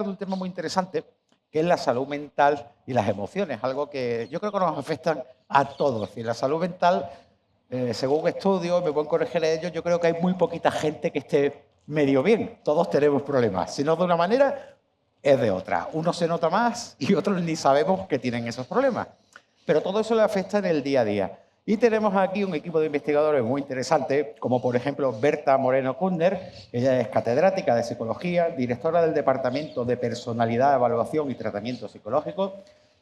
de un tema muy interesante, que es la salud mental y las emociones, algo que yo creo que nos afectan a todos. Es decir, la salud mental, según estudios, me pueden corregir ellos, yo creo que hay muy poquita gente que esté medio bien. Todos tenemos problemas, si no de una manera, es de otra. Unos se nota más y otros ni sabemos que tienen esos problemas. Pero todo eso le afecta en el día a día. Y tenemos aquí un equipo de investigadores muy interesante, como por ejemplo Berta Moreno Kuttner. Ella es catedrática de Psicología, directora del Departamento de Personalidad, Evaluación y Tratamiento Psicológico,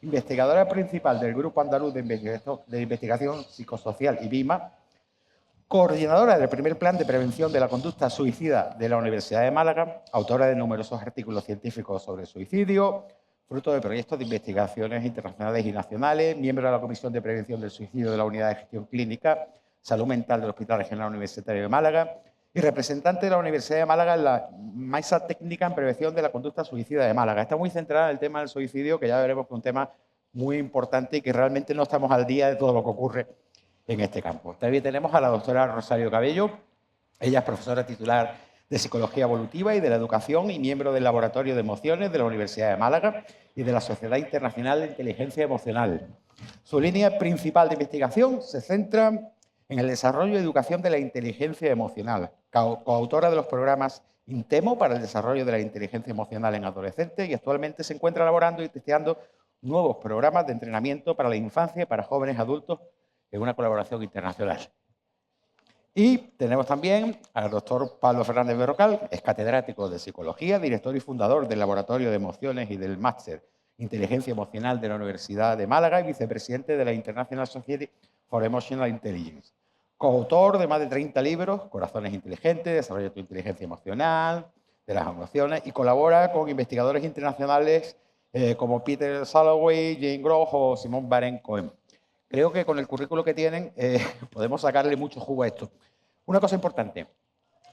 investigadora principal del Grupo Andaluz de Investigación Psicosocial IBIMA, coordinadora del primer plan de prevención de la conducta suicida de la Universidad de Málaga, autora de numerosos artículos científicos sobre suicidio, fruto de proyectos de investigaciones internacionales y nacionales, miembro de la Comisión de Prevención del Suicidio de la Unidad de Gestión Clínica, Salud Mental del Hospital Regional Universitario de Málaga y representante de la Universidad de Málaga en la Mesa Técnica en Prevención de la Conducta Suicida de Málaga. Está muy centrada en el tema del suicidio, que ya veremos que es un tema muy importante y que realmente no estamos al día de todo lo que ocurre en este campo. También tenemos a la doctora Rosario Cabello. Ella es profesora titular de Psicología Evolutiva y de la Educación y miembro del Laboratorio de Emociones de la Universidad de Málaga y de la Sociedad Internacional de Inteligencia Emocional. Su línea principal de investigación se centra en el desarrollo y educación de la inteligencia emocional, coautora de los programas Intemo para el desarrollo de la inteligencia emocional en adolescentes y actualmente se encuentra elaborando y testeando nuevos programas de entrenamiento para la infancia y para jóvenes adultos en una colaboración internacional. Y tenemos también al doctor Pablo Fernández Berrocal, es catedrático de Psicología, director y fundador del Laboratorio de Emociones y del Máster Inteligencia Emocional de la Universidad de Málaga y vicepresidente de la International Society for Emotional Intelligence. Coautor de más de 30 libros, Corazones Inteligentes, Desarrollo de tu Inteligencia Emocional, de las emociones, y colabora con investigadores internacionales como Peter Salovey, Jane Gross o Simone Baron-Cohen. Creo que con el currículo que tienen podemos sacarle mucho jugo a esto. Una cosa importante,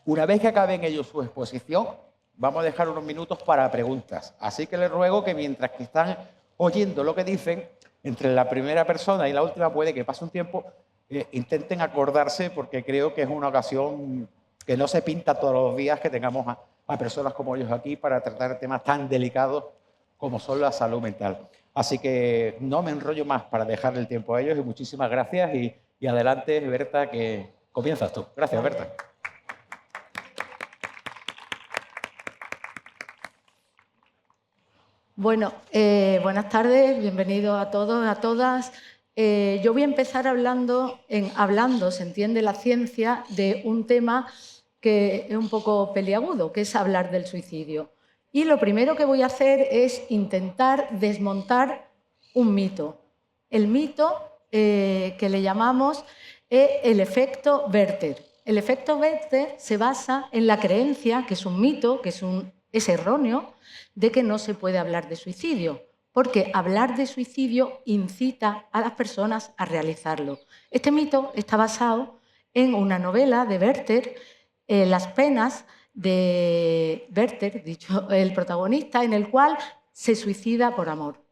una vez que acaben ellos su exposición, vamos a dejar unos minutos para preguntas. Así que les ruego que mientras que están oyendo lo que dicen, entre la primera persona y la última puede que pase un tiempo, intenten acordarse porque creo que es una ocasión que no se pinta todos los días que tengamos a personas como ellos aquí para tratar temas tan delicados como son la salud mental. Así que no me enrollo más para dejarle el tiempo a ellos y muchísimas gracias y adelante, Berta, que comienzas tú. Gracias, Berta. Bueno, buenas tardes, bienvenidos a todos, a todas. Yo voy a empezar hablando, se entiende la ciencia, de un tema que es un poco peliagudo, que es hablar del suicidio. Y lo primero que voy a hacer es intentar desmontar un mito. El mito que le llamamos el efecto Werther. El efecto Werther se basa en la creencia, que es un mito, que es erróneo, de que no se puede hablar de suicidio, porque hablar de suicidio incita a las personas a realizarlo. Este mito está basado en una novela de Werther, Las penas de Werther, dicho el protagonista, en el cual se suicida por amor.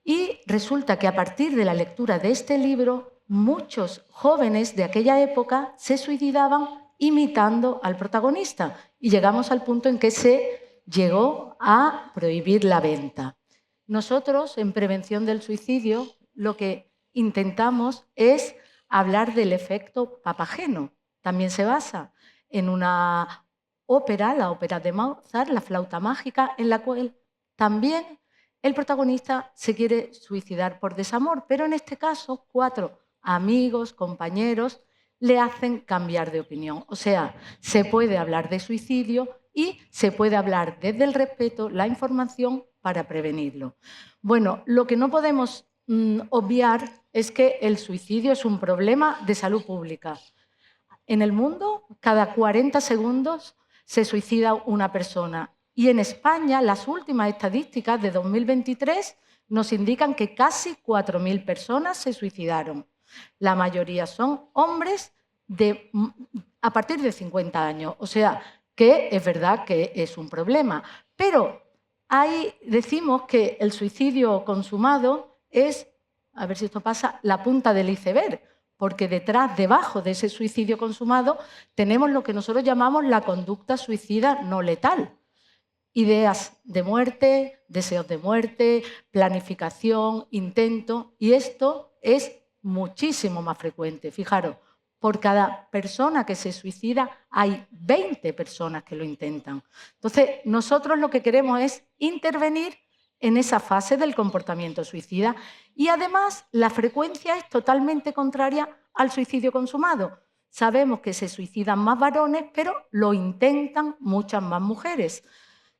Y resulta que a partir de la lectura de este libro, muchos jóvenes de aquella época se suicidaban imitando al protagonista y llegamos al punto en que se llegó a prohibir la venta. Nosotros, en Prevención del Suicidio, lo que intentamos es hablar del efecto Papageno. También se basa en una ópera, la ópera de Mozart, La flauta mágica, en la cual también el protagonista se quiere suicidar por desamor, pero en este caso 4 amigos, compañeros, le hacen cambiar de opinión. O sea, se puede hablar de suicidio y se puede hablar desde el respeto, la información para prevenirlo. Bueno, lo que no podemos obviar es que el suicidio es un problema de salud pública. En el mundo, cada 40 segundos se suicida una persona. Y en España, las últimas estadísticas de 2023 nos indican que casi 4.000 personas se suicidaron. La mayoría son hombres a partir de 50 años. O sea, que es verdad que es un problema. Pero ahí decimos que el suicidio consumado es, a ver si esto pasa, la punta del iceberg, porque debajo de ese suicidio consumado tenemos lo que nosotros llamamos la conducta suicida no letal. ideas de muerte, deseos de muerte, planificación, intento, y esto es muchísimo más frecuente. Fijaros, por cada persona que se suicida hay 20 personas que lo intentan. Entonces, nosotros lo que queremos es intervenir en esa fase del comportamiento suicida y además la frecuencia es totalmente contraria al suicidio consumado. Sabemos que se suicidan más varones, pero lo intentan muchas más mujeres.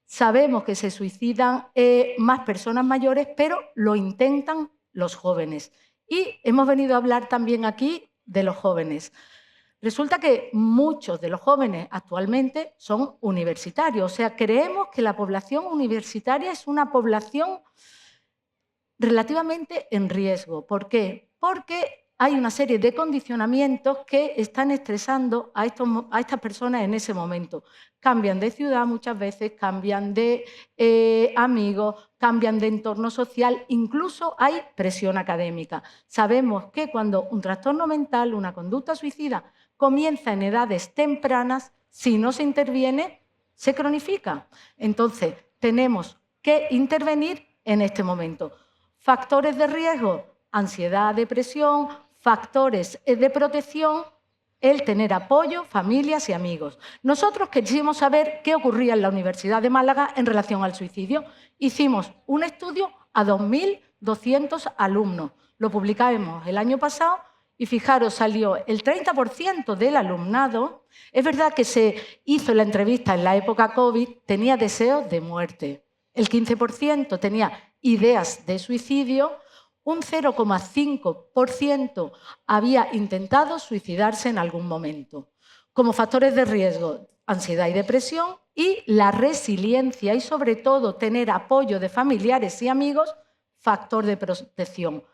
Sabemos que se suicidan más personas mayores, pero lo intentan los jóvenes. Y hemos venido a hablar también aquí de los jóvenes. Resulta que muchos de los jóvenes actualmente son universitarios, o sea, creemos que la población universitaria es una población relativamente en riesgo. ¿Por qué? Porque hay una serie de condicionamientos que están estresando a estas personas en ese momento. Cambian de ciudad muchas veces, cambian de amigos, cambian de entorno social, incluso hay presión académica. Sabemos que cuando un trastorno mental, una conducta suicida, comienza en edades tempranas, si no se interviene, se cronifica. Entonces, tenemos que intervenir en este momento. Factores de riesgo, ansiedad, depresión, factores de protección, el tener apoyo, familias y amigos. Nosotros quisimos saber qué ocurría en la Universidad de Málaga en relación al suicidio. Hicimos un estudio a 2.200 alumnos. Lo publicamos el año pasado y fijaros, salió el 30% del alumnado. Es verdad que se hizo la entrevista en la época COVID, tenía deseos de muerte. El 15% tenía ideas de suicidio, un 0,5% había intentado suicidarse en algún momento. Como factores de riesgo, ansiedad y depresión y la resiliencia y sobre todo tener apoyo de familiares y amigos, factor de protección.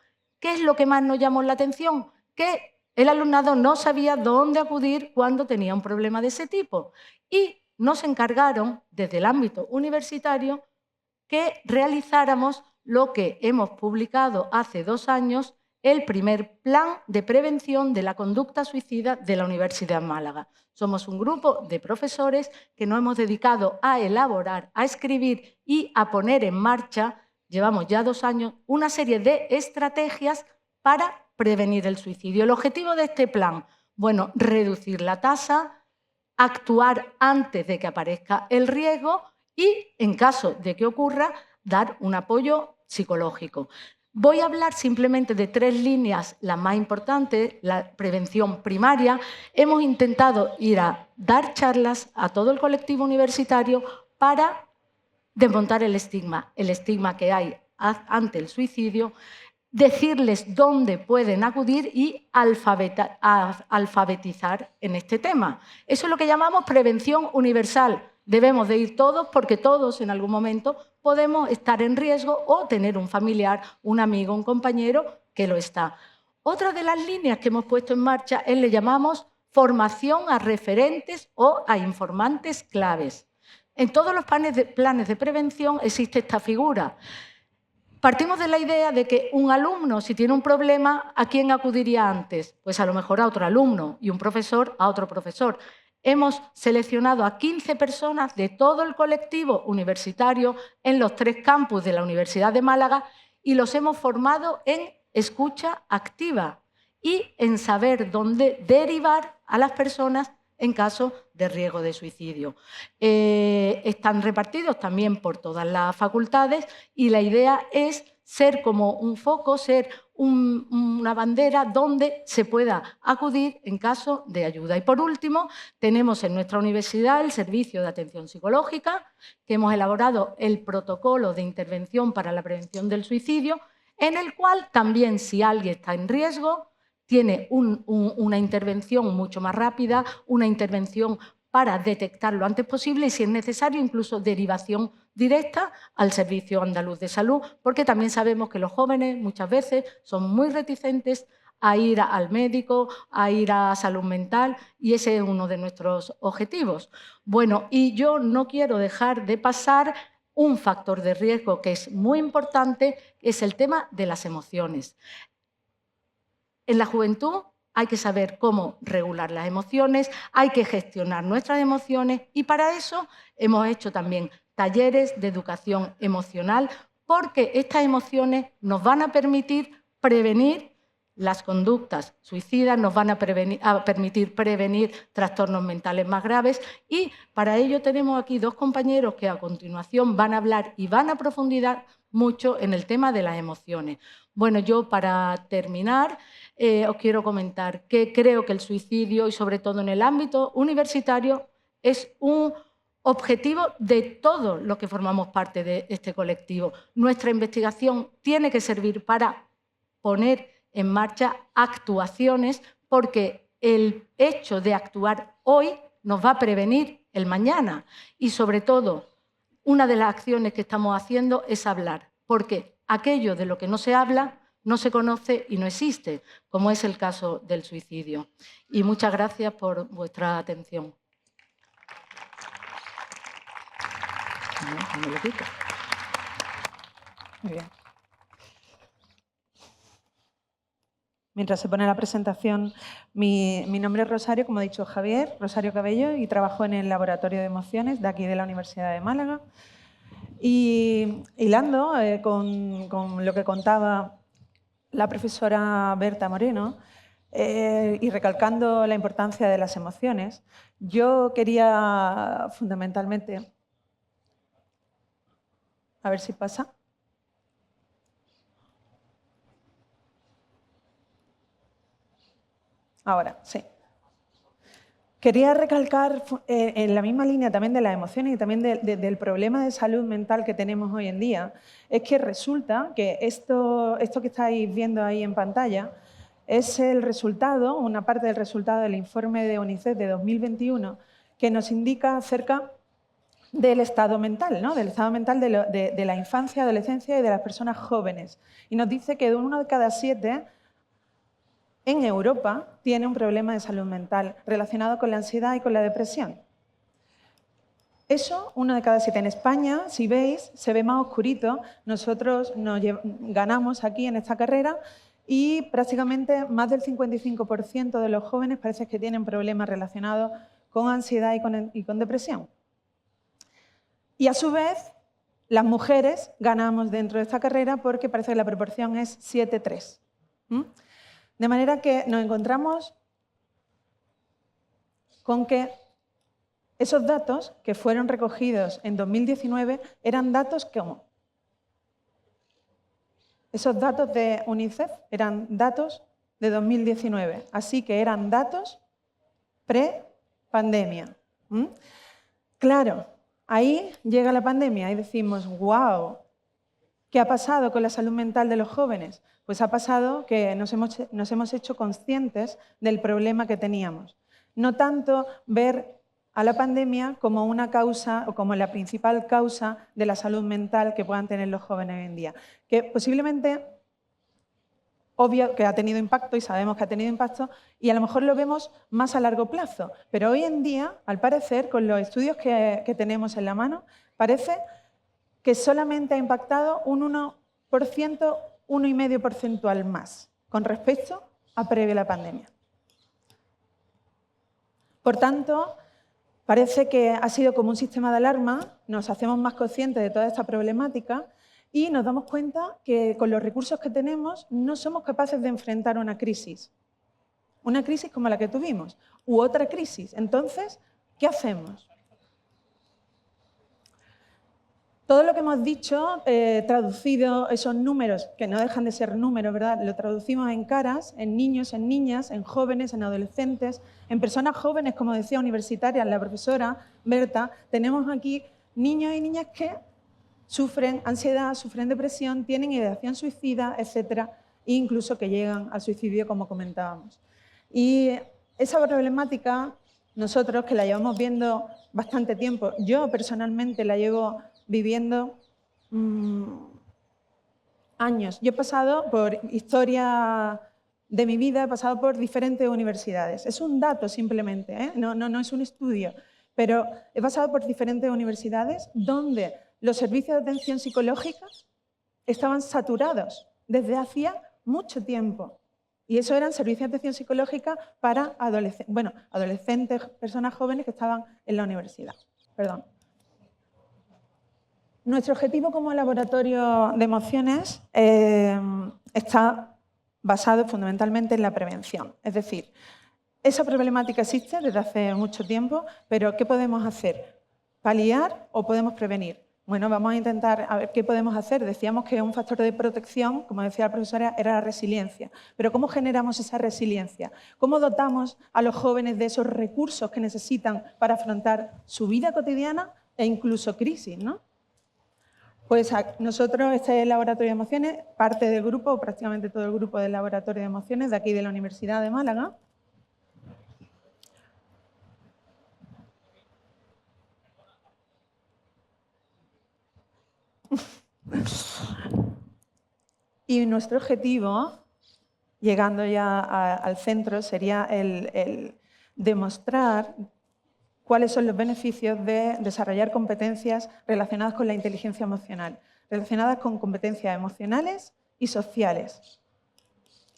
¿Qué es lo que más nos llamó la atención? Que el alumnado no sabía dónde acudir cuando tenía un problema de ese tipo y nos encargaron desde el ámbito universitario que realizáramos lo que hemos publicado hace 2 años, el primer plan de prevención de la conducta suicida de la Universidad de Málaga. Somos un grupo de profesores que nos hemos dedicado a elaborar, a escribir y a poner en marcha, llevamos ya 2 años, una serie de estrategias para prevenir el suicidio. El objetivo de este plan, bueno, reducir la tasa, actuar antes de que aparezca el riesgo y, en caso de que ocurra, dar un apoyo psicológico. Voy a hablar simplemente de 3 líneas, las más importantes, la prevención primaria. Hemos intentado ir a dar charlas a todo el colectivo universitario para desmontar el estigma que hay ante el suicidio, decirles dónde pueden acudir y alfabetizar en este tema. Eso es lo que llamamos prevención universal. Debemos de ir todos porque todos en algún momento podemos estar en riesgo o tener un familiar, un amigo, un compañero que lo está. Otra de las líneas que hemos puesto en marcha es le llamamos formación a referentes o a informantes claves. En todos los planes de prevención existe esta figura. Partimos de la idea de que un alumno, si tiene un problema, ¿a quién acudiría antes? Pues a lo mejor a otro alumno y un profesor a otro profesor. Hemos seleccionado a 15 personas de todo el colectivo universitario en los 3 campus de la Universidad de Málaga y los hemos formado en escucha activa y en saber dónde derivar a las personas en caso de riesgo de suicidio. Están repartidos también por todas las facultades y la idea es ser como un foco, ser una bandera donde se pueda acudir en caso de ayuda. Y por último, tenemos en nuestra universidad el Servicio de Atención Psicológica, que hemos elaborado el protocolo de intervención para la prevención del suicidio, en el cual también si alguien está en riesgo, tiene una intervención mucho más rápida, una intervención para detectar lo antes posible y, si es necesario, incluso derivación directa al Servicio Andaluz de Salud, porque también sabemos que los jóvenes muchas veces son muy reticentes a ir al médico, a ir a salud mental, y ese es uno de nuestros objetivos. Bueno, y yo no quiero dejar de pasar un factor de riesgo que es muy importante, es el tema de las emociones. En la juventud hay que saber cómo regular las emociones, hay que gestionar nuestras emociones y para eso hemos hecho también talleres de educación emocional, porque estas emociones nos van a permitir prevenir las conductas suicidas, nos van a permitir prevenir trastornos mentales más graves, y para ello tenemos aquí dos compañeros que a continuación van a hablar y van a profundizar mucho en el tema de las emociones. Bueno, yo para terminar os quiero comentar que creo que el suicidio, y sobre todo en el ámbito universitario, es un objetivo de todos los que formamos parte de este colectivo. Nuestra investigación tiene que servir para poner en marcha actuaciones, porque el hecho de actuar hoy nos va a prevenir el mañana. Y sobre todo, una de las acciones que estamos haciendo es hablar, porque aquello de lo que no se habla no se conoce y no existe, como es el caso del suicidio. Y muchas gracias por vuestra atención. No me lo quito. Muy bien. Mientras se pone la presentación, mi nombre es Rosario, como ha dicho Javier, Rosario Cabello, y trabajo en el Laboratorio de Emociones de aquí de la Universidad de Málaga. Y hilando con lo que contaba la profesora Berta Moreno, y recalcando la importancia de las emociones, yo quería fundamentalmente... A ver si pasa. Ahora, sí. Quería recalcar en la misma línea también de las emociones y también del problema de salud mental que tenemos hoy en día, es que resulta que esto que estáis viendo ahí en pantalla es el resultado, una parte del resultado del informe de UNICEF de 2021 que nos indica acerca del estado mental, ¿no? Del estado mental de la infancia, adolescencia y de las personas jóvenes. Y nos dice que 1 de cada 7 en Europa tiene un problema de salud mental relacionado con la ansiedad y con la depresión. Eso, 1 de cada 7. En España, si veis, se ve más oscurito. Nosotros ganamos aquí en esta carrera y prácticamente más del 55% de los jóvenes parece que tienen problemas relacionados con ansiedad y con depresión. Y a su vez, las mujeres ganamos dentro de esta carrera porque parece que la proporción es 7-3. De manera que nos encontramos con que esos datos que fueron recogidos en 2019 eran datos como... Esos datos de UNICEF eran datos de 2019, así que eran datos pre-pandemia. Claro, ahí llega la pandemia y decimos, wow, ¿qué ha pasado con la salud mental de los jóvenes? Pues ha pasado que nos hemos hecho conscientes del problema que teníamos. No tanto ver a la pandemia como una causa o como la principal causa de la salud mental que puedan tener los jóvenes hoy en día, que posiblemente, obvio que ha tenido impacto y sabemos que ha tenido impacto y a lo mejor lo vemos más a largo plazo, pero hoy en día, al parecer, con los estudios que tenemos en la mano, parece que solamente ha impactado un 1%, 1,5 porcentual más con respecto a previo a la pandemia. Por tanto, parece que ha sido como un sistema de alarma, nos hacemos más conscientes de toda esta problemática y nos damos cuenta que con los recursos que tenemos no somos capaces de enfrentar una crisis como la que tuvimos, u otra crisis. Entonces, ¿qué hacemos? Todo lo que hemos dicho, traducido esos números, que no dejan de ser números, ¿verdad? Lo traducimos en caras, en niños, en niñas, en jóvenes, en adolescentes, en personas jóvenes, como decía, universitarias, la profesora Berta. Tenemos aquí niños y niñas que sufren ansiedad, sufren depresión, tienen ideación suicida, etcétera, e incluso que llegan al suicidio, como comentábamos. Y esa problemática, nosotros que la llevamos viendo bastante tiempo, yo personalmente la llevo viviendo años. Yo he pasado por historia de mi vida, he pasado por diferentes universidades. Es un dato simplemente, ¿eh? No es un estudio, pero he pasado por diferentes universidades donde los servicios de atención psicológica estaban saturados desde hacía mucho tiempo. Y eso eran servicios de atención psicológica para adolescentes, personas jóvenes que estaban en la universidad. Perdón. Nuestro objetivo como laboratorio de emociones está basado fundamentalmente en la prevención. Es decir, esa problemática existe desde hace mucho tiempo, pero ¿qué podemos hacer? ¿Paliar o podemos prevenir? Bueno, vamos a intentar a ver qué podemos hacer. Decíamos que un factor de protección, como decía la profesora, era la resiliencia. Pero ¿cómo generamos esa resiliencia? ¿Cómo dotamos a los jóvenes de esos recursos que necesitan para afrontar su vida cotidiana e incluso crisis, ¿no? Pues nosotros, este es el Laboratorio de Emociones, parte del grupo, prácticamente todo el grupo del Laboratorio de Emociones de aquí de la Universidad de Málaga. Y nuestro objetivo, llegando ya al centro, sería el demostrar cuáles son los beneficios de desarrollar competencias relacionadas con la inteligencia emocional, relacionadas con competencias emocionales y sociales.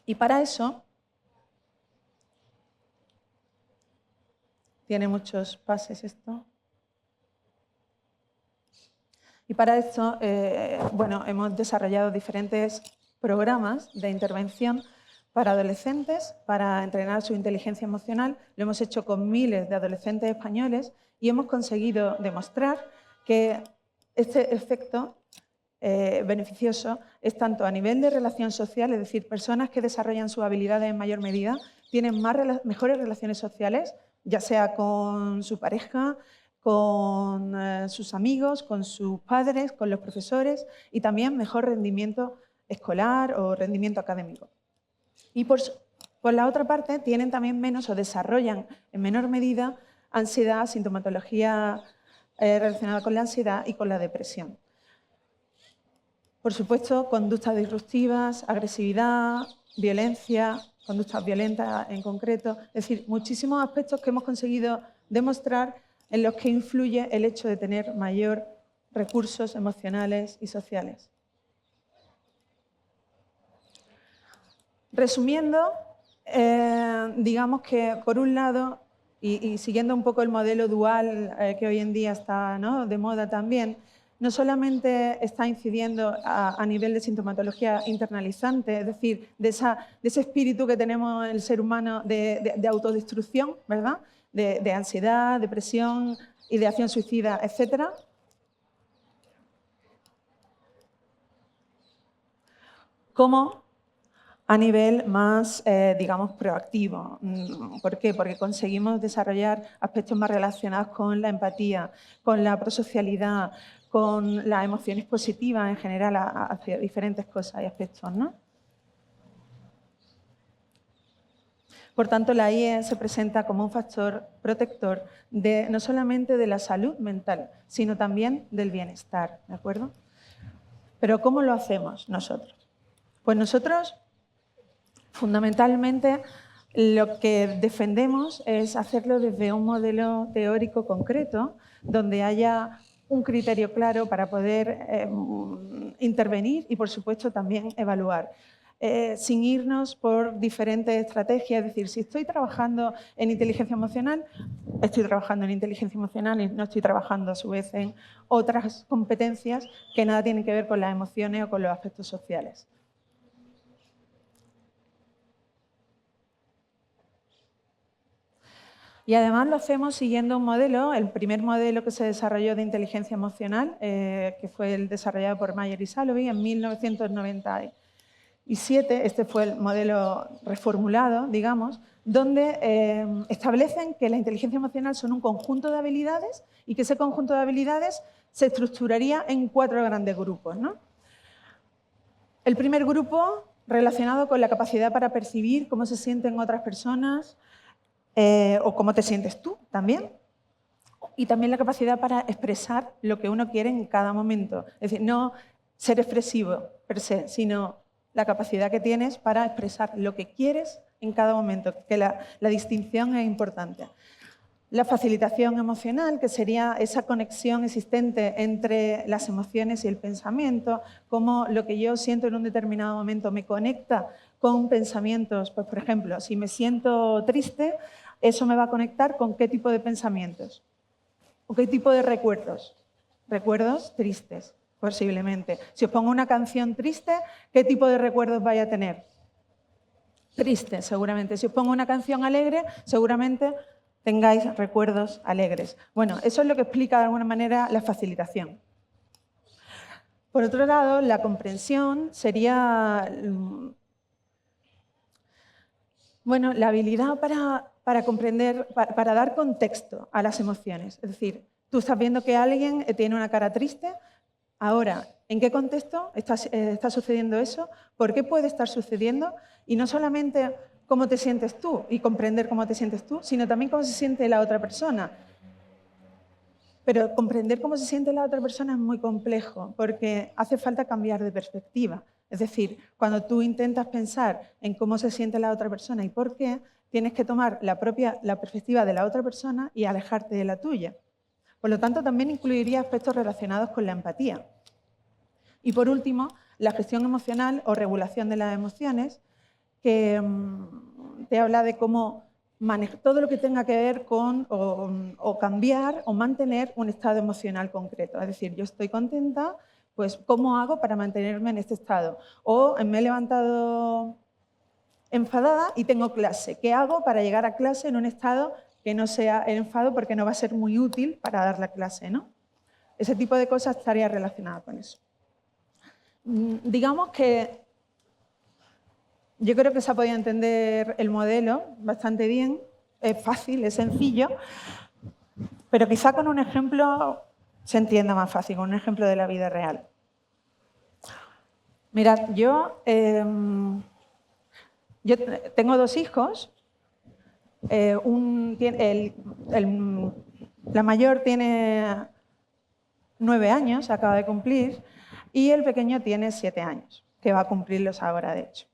Y para eso, tiene muchos pases esto. Y para esto, bueno, hemos desarrollado diferentes programas de intervención para adolescentes, para entrenar su inteligencia emocional. Lo hemos hecho con miles de adolescentes españoles y hemos conseguido demostrar que este efecto beneficioso es tanto a nivel de relación social, es decir, personas que desarrollan sus habilidades en mayor medida, tienen mejores relaciones sociales, ya sea con su pareja, con sus amigos, con sus padres, con los profesores y también mejor rendimiento escolar o rendimiento académico. Y por la otra parte tienen también menos o desarrollan en menor medida ansiedad, sintomatología relacionada con la ansiedad y con la depresión. Por supuesto, conductas disruptivas, agresividad, violencia, conductas violentas en concreto, es decir, muchísimos aspectos que hemos conseguido demostrar en los que influye el hecho de tener mayor recursos emocionales y sociales. Resumiendo, digamos que por un lado, y siguiendo un poco el modelo dual que hoy en día está, ¿no?, de moda también, no solamente está incidiendo a nivel de sintomatología internalizante, es decir, de ese espíritu que tenemos el ser humano de autodestrucción, ¿verdad?, de ansiedad, depresión, ideación suicida, etcétera, como a nivel más, digamos, proactivo. ¿Por qué? Porque conseguimos desarrollar aspectos más relacionados con la empatía, con la prosocialidad, con las emociones positivas en general hacia diferentes cosas y aspectos, ¿no? Por tanto, la IE se presenta como un factor protector no solamente de la salud mental, sino también del bienestar, ¿de acuerdo? Pero ¿cómo lo hacemos nosotros? Pues nosotros, fundamentalmente, lo que defendemos es hacerlo desde un modelo teórico concreto, donde haya un criterio claro para poder intervenir y, por supuesto, también evaluar. Sin irnos por diferentes estrategias, es decir, si estoy trabajando en inteligencia emocional, estoy trabajando en inteligencia emocional y no estoy trabajando a su vez en otras competencias que nada tienen que ver con las emociones o con los aspectos sociales. Y además lo hacemos siguiendo un modelo, el primer modelo que se desarrolló de inteligencia emocional, que fue el desarrollado por Mayer y Salovey en 1997. Este fue el modelo reformulado, digamos, donde establecen que la inteligencia emocional son un conjunto de habilidades y que ese conjunto de habilidades se estructuraría en 4 grandes grupos, ¿no? El primer grupo, relacionado con la capacidad para percibir cómo se sienten otras personas, o cómo te sientes tú también. Y también la capacidad para expresar lo que uno quiere en cada momento. Es decir, no ser expresivo per se, sino la capacidad que tienes para expresar lo que quieres en cada momento, que la distinción es importante. La facilitación emocional, que sería esa conexión existente entre las emociones y el pensamiento, cómo lo que yo siento en un determinado momento me conecta con pensamientos. Pues, por ejemplo, si me siento triste, eso me va a conectar con qué tipo de pensamientos o qué tipo de recuerdos. Recuerdos tristes. Posiblemente. Si os pongo una canción triste, ¿qué tipo de recuerdos vais a tener? Triste, seguramente. Si os pongo una canción alegre, seguramente tengáis recuerdos alegres. Bueno, eso es lo que explica de alguna manera la facilitación. Por otro lado, la comprensión sería, bueno, la habilidad para comprender, para dar contexto a las emociones. Es decir, tú estás viendo que alguien tiene una cara triste. Ahora, ¿en qué contexto está sucediendo eso? ¿Por qué puede estar sucediendo? Y no solamente cómo te sientes tú y comprender cómo te sientes tú, sino también cómo se siente la otra persona. Pero comprender cómo se siente la otra persona es muy complejo porque hace falta cambiar de perspectiva. Es decir, cuando tú intentas pensar en cómo se siente la otra persona y por qué, tienes que tomar la perspectiva de la otra persona y alejarte de la tuya. Por lo tanto, también incluiría aspectos relacionados con la empatía. Y por último, la gestión emocional o regulación de las emociones, que te habla de cómo manejar todo lo que tenga que ver con o cambiar o mantener un estado emocional concreto. Es decir, yo estoy contenta, pues ¿cómo hago para mantenerme en este estado? O me he levantado enfadada y tengo clase. ¿Qué hago para llegar a clase en un estado que no sea el enfado porque no va a ser muy útil para dar la clase, ¿no? Ese tipo de cosas estaría relacionada con eso. Digamos que yo creo que se ha podido entender el modelo bastante bien, es fácil, es sencillo, pero quizá con un ejemplo se entienda más fácil, con un ejemplo de la vida real. Mirad, yo tengo 2 hijos. La mayor tiene 9 años, acaba de cumplir, y el pequeño tiene 7 años, que va a cumplirlos ahora, de hecho.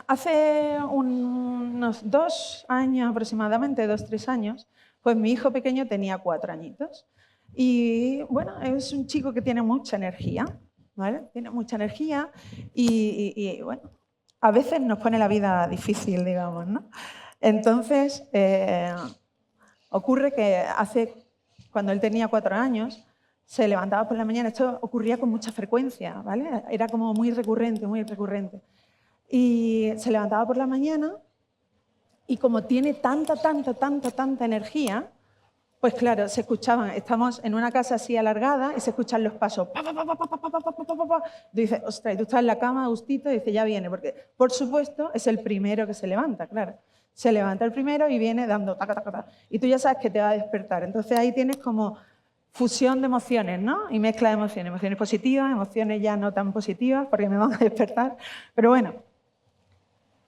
Hace unos 2 años aproximadamente, 2-3 años, pues mi hijo pequeño tenía 4 añitos. Y bueno, es un chico que tiene mucha energía, ¿vale? Tiene mucha energía y bueno, a veces nos pone la vida difícil, digamos, ¿no? Entonces, ocurre que cuando él tenía 4 años, se levantaba por la mañana. Esto ocurría con mucha frecuencia, ¿vale? Era como muy recurrente, muy recurrente. Y se levantaba por la mañana y como tiene tanta energía, pues claro, se escuchaban, estamos en una casa así alargada y se escuchan los pasos. Pa, pa, pa, pa, pa, pa, pa, pa, pa, pa, pa. Tú dices, ostras, y tú estás en la cama, gustito, y dices, ya viene, porque por supuesto es el primero que se levanta, claro. Se levanta el primero y viene dando taca, taca, taca. Y tú ya sabes que te va a despertar. Entonces ahí tienes como fusión de emociones, ¿no? Y mezcla de emociones. Emociones positivas, emociones ya no tan positivas, porque me van a despertar. Pero bueno,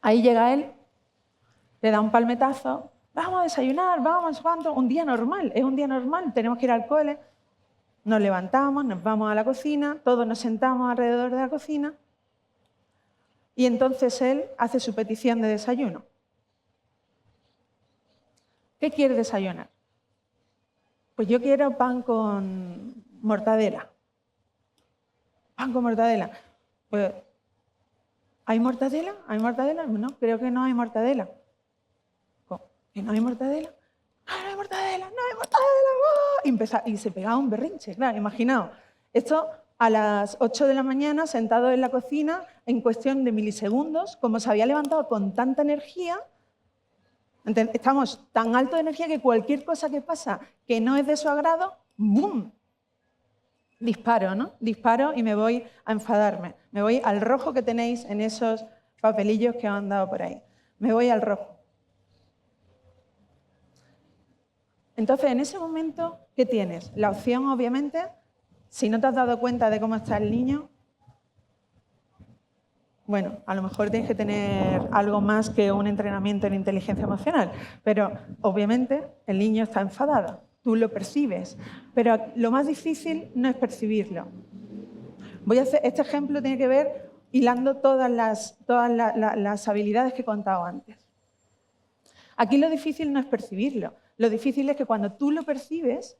ahí llega él, le da un palmetazo. Vamos a desayunar, vamos, ¿cuánto? Un día normal, es un día normal, tenemos que ir al cole. Nos levantamos, nos vamos a la cocina, todos nos sentamos alrededor de la cocina y entonces él hace su petición de desayuno. ¿Qué quiere desayunar? Pues yo quiero pan con mortadela. Pan con mortadela. Pues, ¿hay mortadela? ¿Hay mortadela? No, creo que no hay mortadela. ¿Que no hay mortadela? ¡No hay mortadela! ¡No hay mortadela! Y se pegaba un berrinche, claro, imaginaos. Esto a las 8 de la mañana, sentado en la cocina, en cuestión de milisegundos, como se había levantado con tanta energía, estamos tan alto de energía que cualquier cosa que pasa que no es de su agrado, ¡bum! Disparo, ¿no? Disparo y me voy a enfadarme. Me voy al rojo que tenéis en esos papelillos que os han dado por ahí. Me voy al rojo. Entonces, en ese momento, ¿qué tienes? La opción, obviamente, si no te has dado cuenta de cómo está el niño, bueno, a lo mejor tienes que tener algo más que un entrenamiento en inteligencia emocional, pero obviamente el niño está enfadado, tú lo percibes, pero lo más difícil no es percibirlo. Este ejemplo tiene que ver hilando todas las habilidades que he contado antes. Aquí lo difícil no es percibirlo. Lo difícil es que cuando tú lo percibes,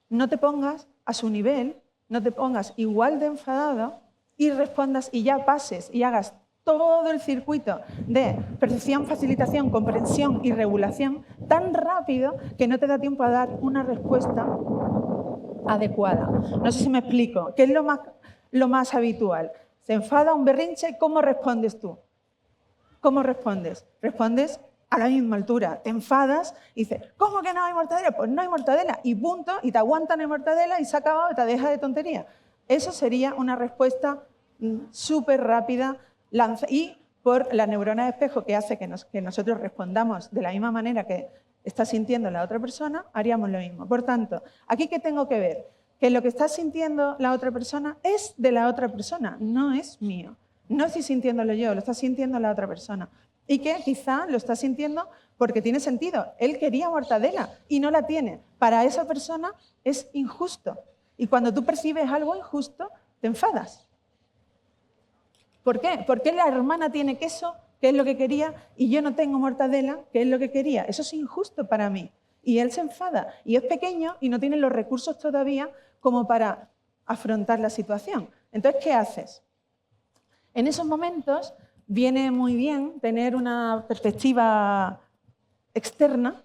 no te pongas a su nivel, no te pongas igual de enfadado y respondas y ya pases y hagas todo el circuito de percepción, facilitación, comprensión y regulación tan rápido que no te da tiempo a dar una respuesta adecuada. No sé si me explico. ¿Qué es lo más habitual? Se enfada un berrinche, ¿cómo respondes tú? ¿Cómo respondes? Respondes a la misma altura. Te enfadas y dices, ¿cómo que no hay mortadela? Pues no hay mortadela y punto, y te aguantan en mortadela y se ha acabado y te deja de tontería. Eso sería una respuesta súper rápida y por la neurona de espejo que hace que nosotros respondamos de la misma manera que está sintiendo la otra persona, haríamos lo mismo. Por tanto, ¿aquí qué tengo que ver? Que lo que está sintiendo la otra persona es de la otra persona, no es mío. No estoy sintiéndolo yo, lo está sintiendo la otra persona. Y que quizá lo está sintiendo porque tiene sentido. Él quería mortadela y no la tiene. Para esa persona es injusto. Y cuando tú percibes algo injusto, te enfadas. ¿Por qué? Porque la hermana tiene queso, que es lo que quería, y yo no tengo mortadela, que es lo que quería. Eso es injusto para mí. Y él se enfada. Y es pequeño y no tiene los recursos todavía como para afrontar la situación. Entonces, ¿qué haces? En esos momentos viene muy bien tener una perspectiva externa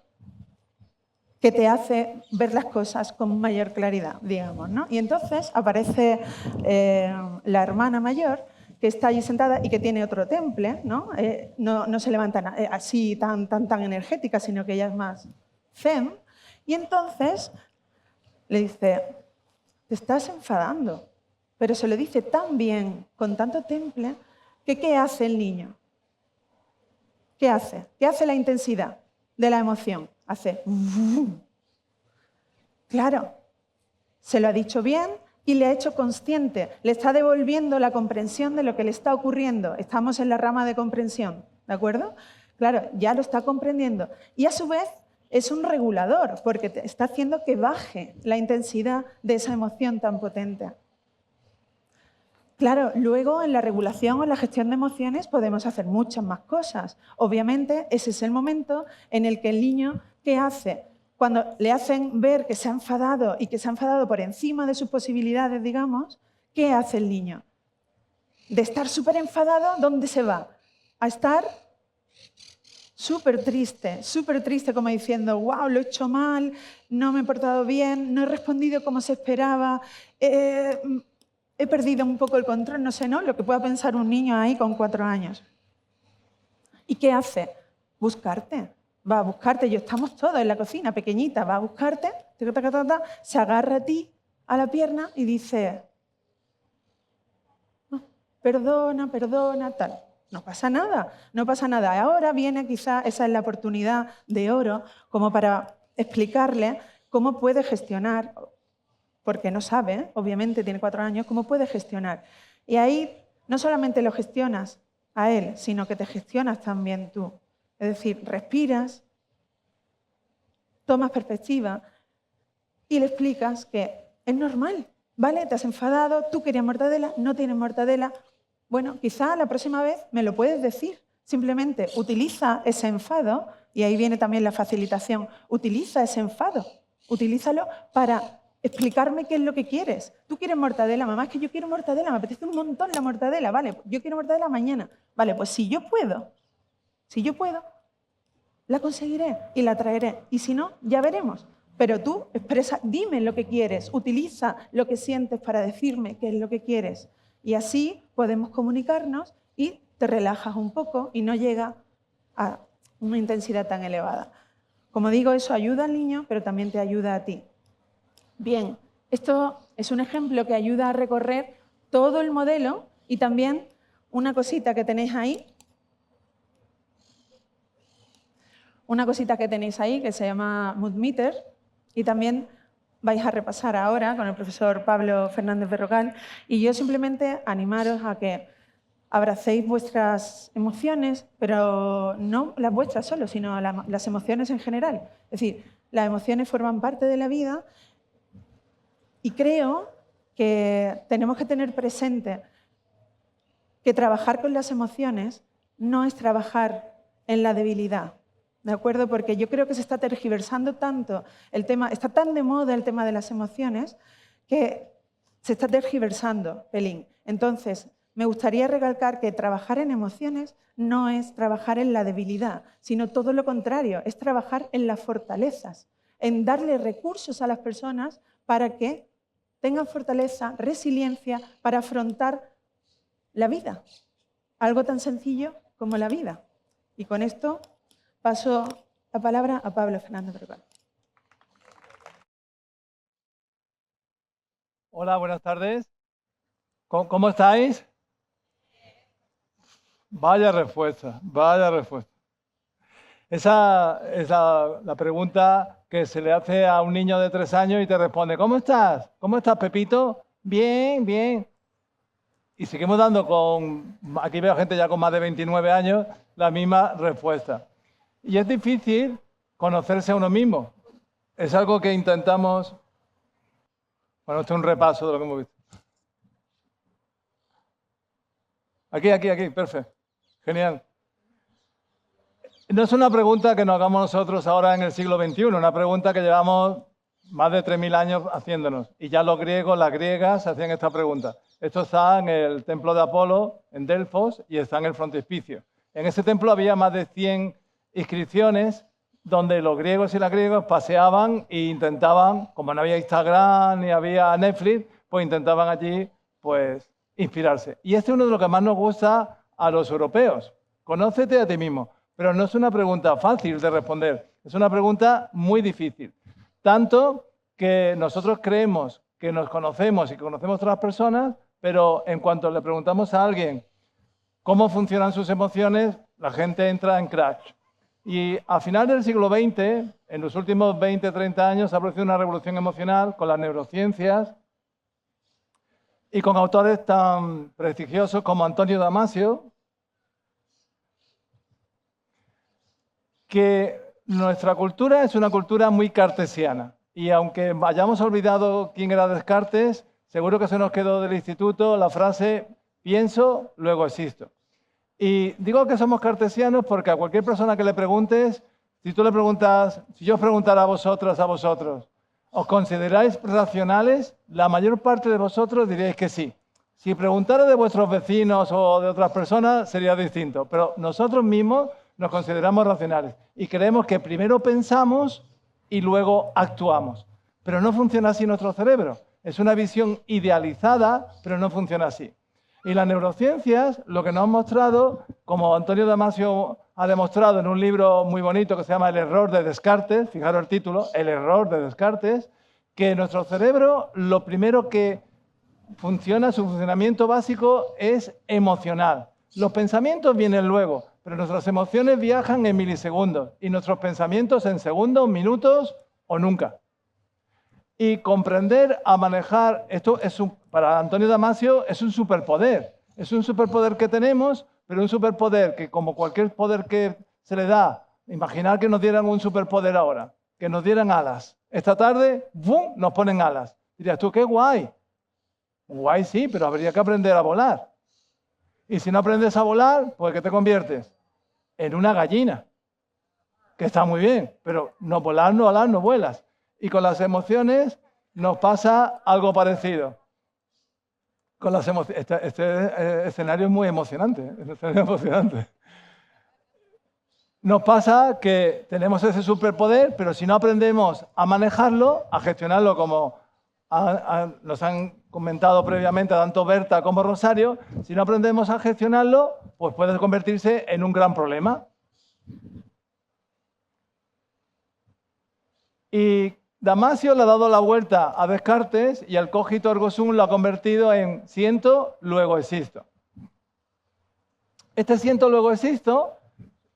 que te hace ver las cosas con mayor claridad, digamos, ¿no? Y entonces aparece la hermana mayor que está allí sentada y que tiene otro temple, ¿no? No se levanta así tan energética, sino que ella es más zen. Y entonces le dice, te estás enfadando, pero se lo dice tan bien, con tanto temple, que ¿qué hace el niño? ¿Qué hace? ¿Qué hace la intensidad de la emoción? Hace... Claro, se lo ha dicho bien y le ha hecho consciente, le está devolviendo la comprensión de lo que le está ocurriendo. Estamos en la rama de comprensión, ¿de acuerdo? Claro, ya lo está comprendiendo. Y a su vez es un regulador, porque está haciendo que baje la intensidad de esa emoción tan potente. Claro, luego en la regulación o en la gestión de emociones podemos hacer muchas más cosas. Obviamente, ese es el momento en el que el niño, ¿qué hace? Cuando le hacen ver que se ha enfadado y que se ha enfadado por encima de sus posibilidades, digamos, ¿qué hace el niño? De estar súper enfadado, ¿dónde se va? A estar súper triste, como diciendo, wow, lo he hecho mal, no me he portado bien, no he respondido como se esperaba, he perdido un poco el control, no sé, ¿no? Lo que pueda pensar un niño ahí con 4 años. ¿Y qué hace? Buscarte. Va a buscarte. Estamos todos en la cocina, pequeñita, va a buscarte, se agarra a ti, a la pierna y dice, perdona, tal. No pasa nada, no pasa nada. Ahora viene quizá, esa es la oportunidad de oro, como para explicarle cómo puede gestionar, porque no sabe, obviamente tiene 4 años, cómo puede gestionar. Y ahí no solamente lo gestionas a él, sino que te gestionas también tú. Es decir, respiras, tomas perspectiva y le explicas que es normal, ¿vale? Te has enfadado, tú querías mortadela, no tienes mortadela. Bueno, quizá la próxima vez me lo puedes decir. Simplemente utiliza ese enfado, y ahí viene también la facilitación, utiliza ese enfado, utilízalo para explicarme qué es lo que quieres. Tú quieres mortadela, mamá, es que yo quiero mortadela, me apetece un montón la mortadela, vale, yo quiero mortadela mañana. Vale, pues si yo puedo, la conseguiré y la traeré. Y si no, ya veremos. Pero tú expresa, dime lo que quieres, utiliza lo que sientes para decirme qué es lo que quieres. Y así podemos comunicarnos y te relajas un poco y no llega a una intensidad tan elevada. Como digo, eso ayuda al niño, pero también te ayuda a ti. Bien, esto es un ejemplo que ayuda a recorrer todo el modelo y también una cosita que tenéis ahí. Una cosita que tenéis ahí que se llama Mood Meter y también vais a repasar ahora con el profesor Pablo Fernández Berrocal y yo simplemente animaros a que abracéis vuestras emociones, pero no las vuestras solo, sino las emociones en general. Es decir, las emociones forman parte de la vida y creo que tenemos que tener presente que trabajar con las emociones no es trabajar en la debilidad. ¿De acuerdo? Porque yo creo que se está tergiversando tanto el tema, está tan de moda el tema de las emociones que se está tergiversando, pelín. Entonces, me gustaría recalcar que trabajar en emociones no es trabajar en la debilidad, sino todo lo contrario, es trabajar en las fortalezas, en darle recursos a las personas para que tengan fortaleza, resiliencia para afrontar la vida. Algo tan sencillo como la vida. Y con esto paso la palabra a Pablo Fernández Brocal. Hola, buenas tardes. ¿Cómo estáis? Vaya respuesta, vaya respuesta. Esa es la pregunta que se le hace a un niño de 3 años y te responde, ¿cómo estás? ¿Cómo estás, Pepito? Bien, bien. Y seguimos dando aquí veo gente ya con más de 29 años, la misma respuesta. Y es difícil conocerse a uno mismo. Es algo que intentamos... Bueno, esto es un repaso de lo que hemos visto. Aquí, perfecto. Genial. No es una pregunta que nos hagamos nosotros ahora en el siglo XXI, una pregunta que llevamos más de 3.000 años haciéndonos. Y ya los griegos, las griegas, hacían esta pregunta. Esto está en el templo de Apolo, en Delfos, y está en el frontispicio. En ese templo había más de 100 inscripciones donde los griegos y las griegas paseaban e intentaban, como no había Instagram ni había Netflix, pues intentaban allí pues, inspirarse. Y este es uno de los que más nos gusta a los europeos. Conócete a ti mismo. Pero no es una pregunta fácil de responder, es una pregunta muy difícil. Tanto que nosotros creemos que nos conocemos y que conocemos a otras personas, pero en cuanto le preguntamos a alguien cómo funcionan sus emociones, la gente entra en crash. Y a final del siglo XX, en los últimos 20, 30 años, se ha producido una revolución emocional con las neurociencias y con autores tan prestigiosos como Antonio Damasio, que nuestra cultura es una cultura muy cartesiana. Y aunque hayamos olvidado quién era Descartes, seguro que se nos quedó del instituto la frase pienso, luego existo. Y digo que somos cartesianos porque a cualquier persona que le preguntes, si tú le preguntas, si yo os preguntara a vosotros, ¿os consideráis racionales? La mayor parte de vosotros diríais que sí. Si preguntara de vuestros vecinos o de otras personas, sería distinto. Pero nosotros mismos nos consideramos racionales y creemos que primero pensamos y luego actuamos. Pero no funciona así nuestro cerebro. Es una visión idealizada, pero no funciona así. Y las neurociencias lo que nos han mostrado, como Antonio Damasio ha demostrado en un libro muy bonito que se llama El error de Descartes, fijaros el título, El error de Descartes, que nuestro cerebro lo primero que funciona, su funcionamiento básico es emocional. Los pensamientos vienen luego, pero nuestras emociones viajan en milisegundos y nuestros pensamientos en segundos, minutos o nunca. Y comprender a manejar, esto es para Antonio Damasio es un superpoder. Es un superpoder que tenemos, pero un superpoder que como cualquier poder que se le da, imaginar que nos dieran un superpoder ahora, que nos dieran alas. Esta tarde, ¡bum!, nos ponen alas. Dirías tú, qué guay. Guay sí, pero habría que aprender a volar. Y si no aprendes a volar, pues ¿qué te conviertes? En una gallina, que está muy bien, pero no volar, no vuelas. Y con las emociones nos pasa algo parecido. Con las emociones, este escenario es muy emocionante, Nos pasa que tenemos ese superpoder, pero si no aprendemos a manejarlo, a gestionarlo como nos han comentado previamente tanto Berta como Rosario, si no aprendemos a gestionarlo, pues puede convertirse en un gran problema. Y Damasio le ha dado la vuelta a Descartes y el cogito ergo sum lo ha convertido en siento, luego existo. Este siento, luego existo,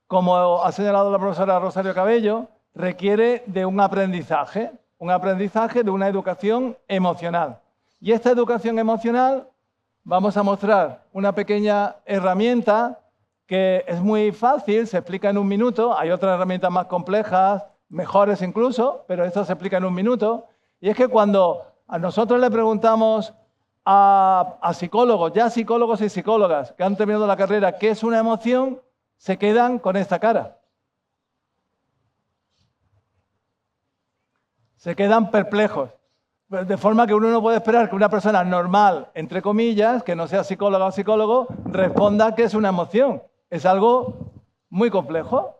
como ha señalado la profesora Rosario Cabello, requiere de un aprendizaje de una educación emocional. Y esta educación emocional vamos a mostrar una pequeña herramienta que es muy fácil, se explica en un minuto, hay otras herramientas más complejas, mejores incluso, pero esto se explica en un minuto. Y es que cuando a nosotros le preguntamos a psicólogos, ya psicólogos y psicólogas que han terminado la carrera, ¿qué es una emoción?, se quedan con esta cara. Se quedan perplejos. De forma que uno no puede esperar que una persona normal, entre comillas, que no sea psicóloga o psicólogo, responda que es una emoción. Es algo muy complejo.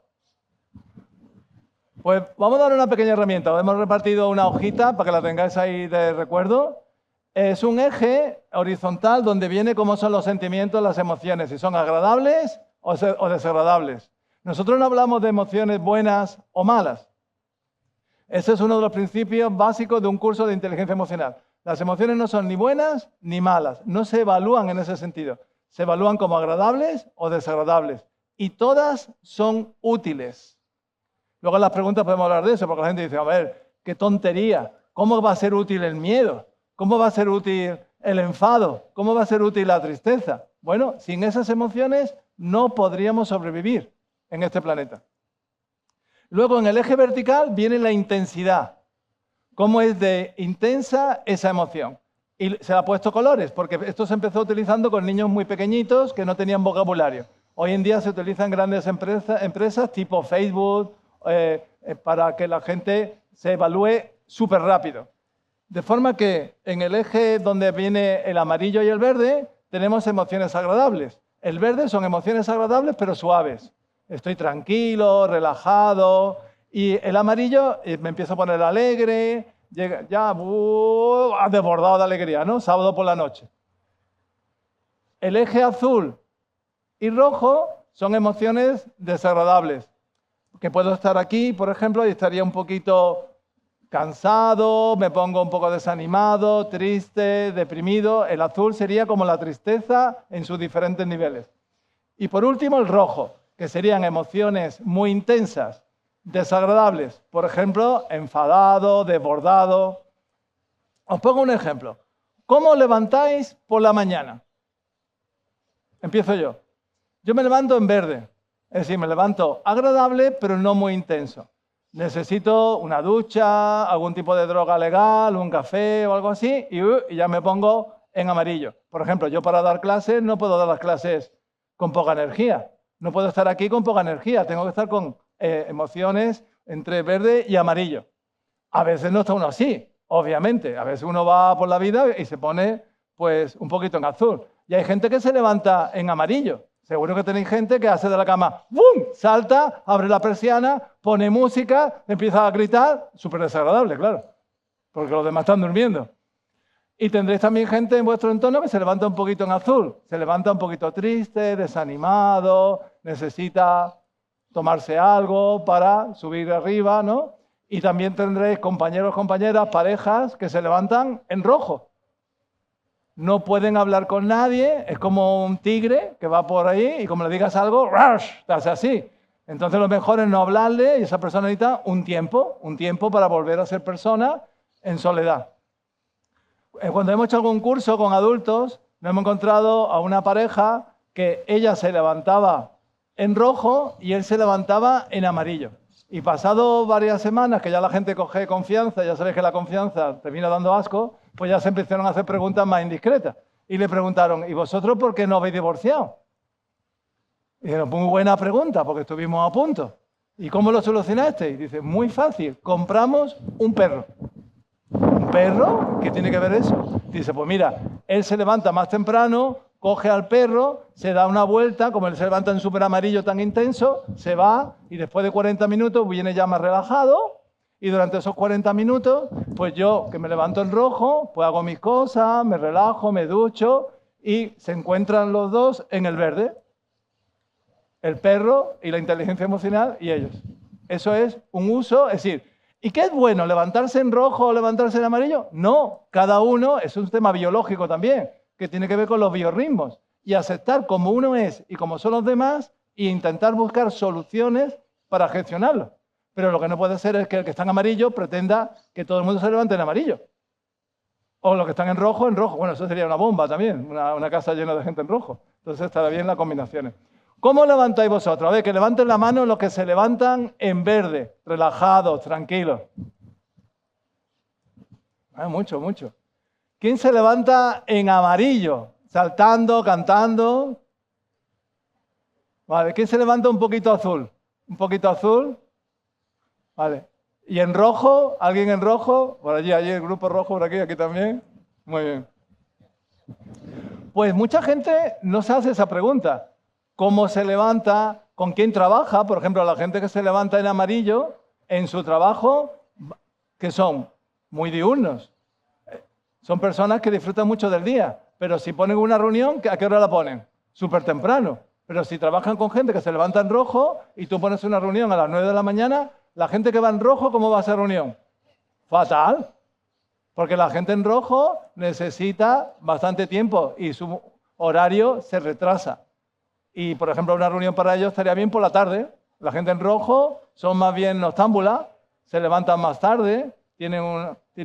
Pues vamos a dar una pequeña herramienta. Os hemos repartido una hojita para que la tengáis ahí de recuerdo. Es un eje horizontal donde viene cómo son los sentimientos, las emociones, si son agradables o desagradables. Nosotros no hablamos de emociones buenas o malas. Ese es uno de los principios básicos de un curso de inteligencia emocional. Las emociones no son ni buenas ni malas, no se evalúan en ese sentido. Se evalúan como agradables o desagradables y todas son útiles. Luego en las preguntas podemos hablar de eso, porque la gente dice, a ver, qué tontería, ¿cómo va a ser útil el miedo? ¿Cómo va a ser útil el enfado? ¿Cómo va a ser útil la tristeza? Bueno, sin esas emociones no podríamos sobrevivir en este planeta. Luego en el eje vertical viene la intensidad. ¿Cómo es de intensa esa emoción? Y se le ha puesto colores, porque esto se empezó utilizando con niños muy pequeñitos que no tenían vocabulario. Hoy en día se utilizan grandes empresas tipo Facebook para que la gente se evalúe súper rápido. De forma que en el eje donde viene el amarillo y el verde tenemos emociones agradables. El verde son emociones agradables pero suaves. Estoy tranquilo, relajado. Y el amarillo me empiezo a poner alegre, llega ya desbordado de alegría, ¿no? Sábado por la noche. El eje azul y rojo son emociones desagradables. Que puedo estar aquí, por ejemplo, y estaría un poquito cansado, me pongo un poco desanimado, triste, deprimido. El azul sería como la tristeza en sus diferentes niveles. Y por último, el rojo, que serían emociones muy intensas, desagradables. Por ejemplo, enfadado, desbordado. Os pongo un ejemplo. ¿Cómo os levantáis por la mañana? Empiezo yo. Yo me levanto en verde. Es decir, me levanto agradable, pero no muy intenso. Necesito una ducha, algún tipo de droga legal, un café o algo así, y ya me pongo en amarillo. Por ejemplo, yo para dar clases no puedo dar las clases con poca energía. No puedo estar aquí con poca energía. Tengo que estar con emociones entre verde y amarillo. A veces no está uno así, obviamente. A veces uno va por la vida y se pone pues un poquito en azul. Y hay gente que se levanta en amarillo. Seguro que tenéis gente que hace de la cama, ¡bum!, salta, abre la persiana, pone música, empieza a gritar, súper desagradable, claro, porque los demás están durmiendo. Y tendréis también gente en vuestro entorno que se levanta un poquito en azul, se levanta un poquito triste, desanimado, necesita tomarse algo para subir arriba, ¿no? Y también tendréis compañeros, compañeras, parejas que se levantan en rojo. No pueden hablar con nadie, es como un tigre que va por ahí y como le digas algo, ¡rush!, te hace así. Entonces lo mejor es no hablarle y esa persona necesita un tiempo para volver a ser persona en soledad. Cuando hemos hecho algún curso con adultos, nos hemos encontrado a una pareja que ella se levantaba en rojo y él se levantaba en amarillo. Y pasado varias semanas, que ya la gente coge confianza, ya sabéis que la confianza termina dando asco, pues ya se empezaron a hacer preguntas más indiscretas. Y le preguntaron, ¿y vosotros por qué no habéis divorciado? Y dijeron, muy buena pregunta, porque estuvimos a punto. ¿Y cómo lo solucionaste? Y dice, muy fácil, compramos un perro. ¿Un perro? ¿Qué tiene que ver eso? Dice, pues mira, él se levanta más temprano, coge al perro, se da una vuelta, como él se levanta en súper amarillo tan intenso, se va y después de 40 minutos viene ya más relajado y durante esos 40 minutos, pues yo que me levanto en rojo, pues hago mis cosas, me relajo, me ducho y se encuentran los dos en el verde, el perro y la inteligencia emocional y ellos. Eso es un uso, es decir, ¿y qué es bueno? ¿Levantarse en rojo o levantarse en amarillo? No, cada uno es un tema biológico también, que tiene que ver con los biorritmos y aceptar como uno es y como son los demás e intentar buscar soluciones para gestionarlo. Pero lo que no puede ser es que el que está en amarillo pretenda que todo el mundo se levante en amarillo. O los que están en rojo, en rojo. Bueno, eso sería una bomba también, una casa llena de gente en rojo. Entonces estará bien las combinaciones. ¿Cómo levantáis vosotros? A ver, que levanten la mano los que se levantan en verde, relajados, tranquilos. Mucho, mucho. ¿Quién se levanta en amarillo? Saltando, cantando. Vale, ¿quién se levanta un poquito azul? ¿Un poquito azul? Vale. ¿Y en rojo? ¿Alguien en rojo? Por allí el grupo rojo, por aquí también. Muy bien. Pues mucha gente no se hace esa pregunta. ¿Cómo se levanta? ¿Con quién trabaja? Por ejemplo, la gente que se levanta en amarillo, en su trabajo, que son muy diurnos. Son personas que disfrutan mucho del día, pero si ponen una reunión, ¿a qué hora la ponen? Súper temprano. Pero si trabajan con gente que se levanta en rojo y tú pones una reunión a las 9 de la mañana, la gente que va en rojo, ¿cómo va a ser reunión? Fatal. Porque la gente en rojo necesita bastante tiempo y su horario se retrasa. Y, por ejemplo, una reunión para ellos estaría bien por la tarde. La gente en rojo son más bien noctámbulas, se levantan más tarde, tienen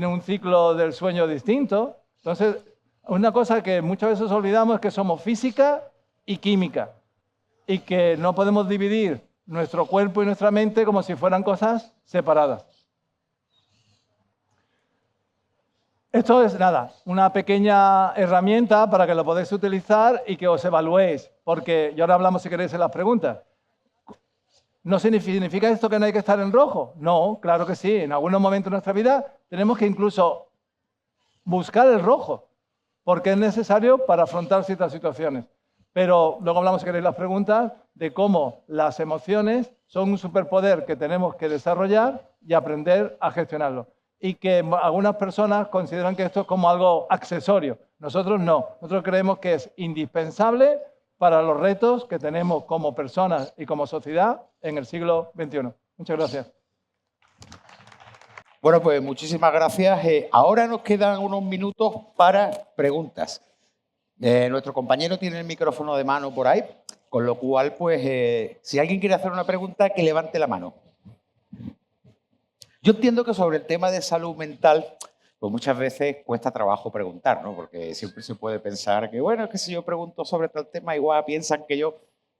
un ciclo del sueño distinto. Entonces, una cosa que muchas veces olvidamos es que somos física y química y que no podemos dividir nuestro cuerpo y nuestra mente como si fueran cosas separadas. Esto es, nada, una pequeña herramienta para que lo podáis utilizar y que os evaluéis, porque y ahora hablamos, si queréis, en las preguntas. ¿No significa esto que no hay que estar en rojo? No, claro que sí. En algunos momentos de nuestra vida tenemos que incluso buscar el rojo, porque es necesario para afrontar ciertas situaciones. Pero luego hablamos, si queréis, las preguntas de cómo las emociones son un superpoder que tenemos que desarrollar y aprender a gestionarlo. Y que algunas personas consideran que esto es como algo accesorio. Nosotros no. Nosotros creemos que es indispensable para los retos que tenemos como personas y como sociedad en el siglo XXI. Muchas gracias. Bueno, pues muchísimas gracias. Ahora nos quedan unos minutos para preguntas. Nuestro compañero tiene el micrófono de mano por ahí, con lo cual, pues, si alguien quiere hacer una pregunta, que levante la mano. Yo entiendo que sobre el tema de salud mental, pues muchas veces cuesta trabajo preguntar, ¿no? Porque siempre se puede pensar que, bueno, es que si yo pregunto sobre tal tema, igual piensan que yo